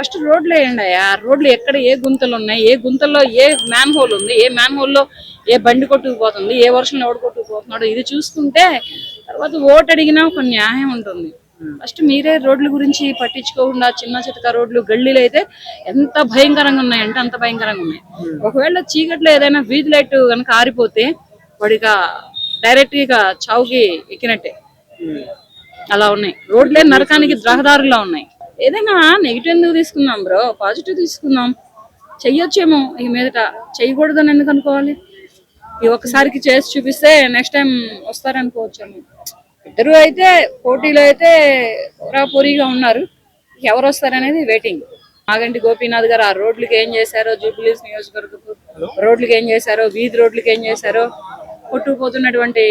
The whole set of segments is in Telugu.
ఫస్ట్ రోడ్లు వేయండి. ఆ రోడ్లు ఎక్కడ ఏ గుంతలు ఉన్నాయి, ఏ గుంతల్లో ఏ మ్యాన్ హోల్ ఉంది, ఏ మ్యాన్ హోల్లో ఏ బండి కొట్టుకుపోతుంది, ఏ వర్షంలో ఎవడు కొట్టుకుపోతున్నాడు, ఇది చూసుకుంటే తర్వాత ఓటు అడిగినా ఒక న్యాయం ఉంటుంది. ఫస్ట్ మీరే రోడ్ల గురించి పట్టించుకోకుండా చిన్న చితక రోడ్లు గల్లీలు అయితే ఎంత భయంకరంగా ఉన్నాయంటే అంత భయంకరంగా ఉన్నాయి. ఒకవేళ చీకట్లో ఏదైనా వీధి లైట్ కనుక ఆరిపోతే వాడిగా డైరెక్ట్ గా చావుకి ఎక్కినట్టే అలా ఉన్నాయి. రోడ్లే నరకానికి రహదారులా ఉన్నాయి. ఏదైనా నెగిటివ్ ఎందుకు తీసుకుందాం బ్రో, పాజిటివ్ తీసుకుందాం. చెయ్యొచ్చేమో ఈ మీదట, చెయ్యకూడదని ఎందుకు అనుకోవాలి? ఈ ఒక్కసారికి చేసి చూపిస్తే నెక్స్ట్ టైం వస్తారనుకోవచ్చేమో. ఇద్దరు అయితే పోటీలో అయితే పోరీగా ఉన్నారు. ఎవరు వస్తారనేది వెయిటింగ్. మాగంటి గోపీనాథ్ గారు ఆ రోడ్లకి ఏం చేశారో, జూబ్లీస్ నియోజకవర్గపు రోడ్లకి ఏం చేశారో, వీధి రోడ్లకి ఏం చేశారో, కొట్టుకుపోతున్నటువంటి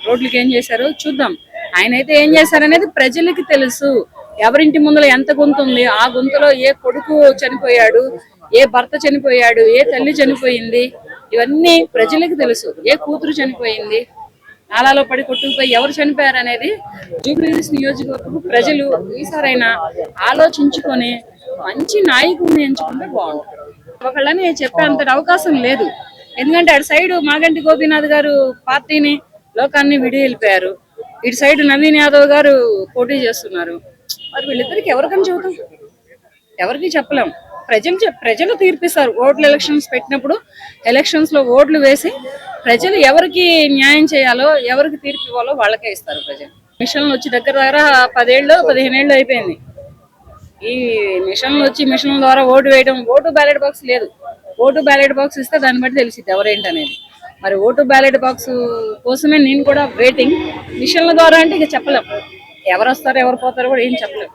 రోడ్లకి ఏం చేశారో చూద్దాం. ఆయన అయితే ఏం చేశారనేది ప్రజలకి తెలుసు. ఎవరింటి ముందర ఎంత గుంత ఉంది, ఆ గుంతలో ఏ కొడుకు చనిపోయాడు, ఏ భర్త చనిపోయాడు, ఏ తల్లి చనిపోయింది, ఇవన్నీ ప్రజలకు తెలుసు. ఏ కూతురు చనిపోయింది, నాలాలో పడి కొట్టుకుపోయి ఎవరు చనిపోయారు అనేది జూబ్లీహిల్స్ నియోజకవర్గపు ప్రజలు ఈసారైనా ఆలోచించుకొని మంచి నాయకుడిని ఎంచుకుంటే బాగుంటుంది. ఒకళ్ళని చెప్పేంత అవకాశం లేదు. ఎందుకంటే అటు సైడ్ మాగంటి గోపీనాథ్ గారు పార్టీని లోకాన్ని విడి వెళ్ళిపోయారు, ఇటు సైడ్ నవీన్ యాదవ్ గారు పోటీ చేస్తున్నారు. మరి వీళ్ళిద్దరికి ఎవరికని చెబుతాం? ఎవరికి చెప్పలేం. ప్రజలు తీర్పిస్తారు. ఓట్లు ఎలక్షన్స్ పెట్టినప్పుడు ఎలక్షన్స్ లో ఓట్లు వేసి ప్రజలు ఎవరికి న్యాయం చేయాలో, ఎవరికి తీర్పు ఇవ్వాలో వాళ్ళకే ఇస్తారు ప్రజలు. మిషన్లు వచ్చి దగ్గర 10-15 ఏళ్ళు అయిపోయింది. ఈ మిషన్లు వచ్చి మిషన్ల ద్వారా ఓటు వేయడం, ఓటు బ్యాలెట్ బాక్స్ లేదు. ఓటు బ్యాలెట్ బాక్స్ ఇస్తే దాన్ని బట్టి తెలిసిద్ది ఎవరేంటి అనేది. మరి ఓటు బ్యాలెట్ బాక్స్ కోసమే నేను కూడా వెయిటింగ్. మిషన్ల ద్వారా అంటే ఇక చెప్పలేం, ఎవరు వస్తారో ఎవరు పోతారో కూడా ఏం చెప్పలేం.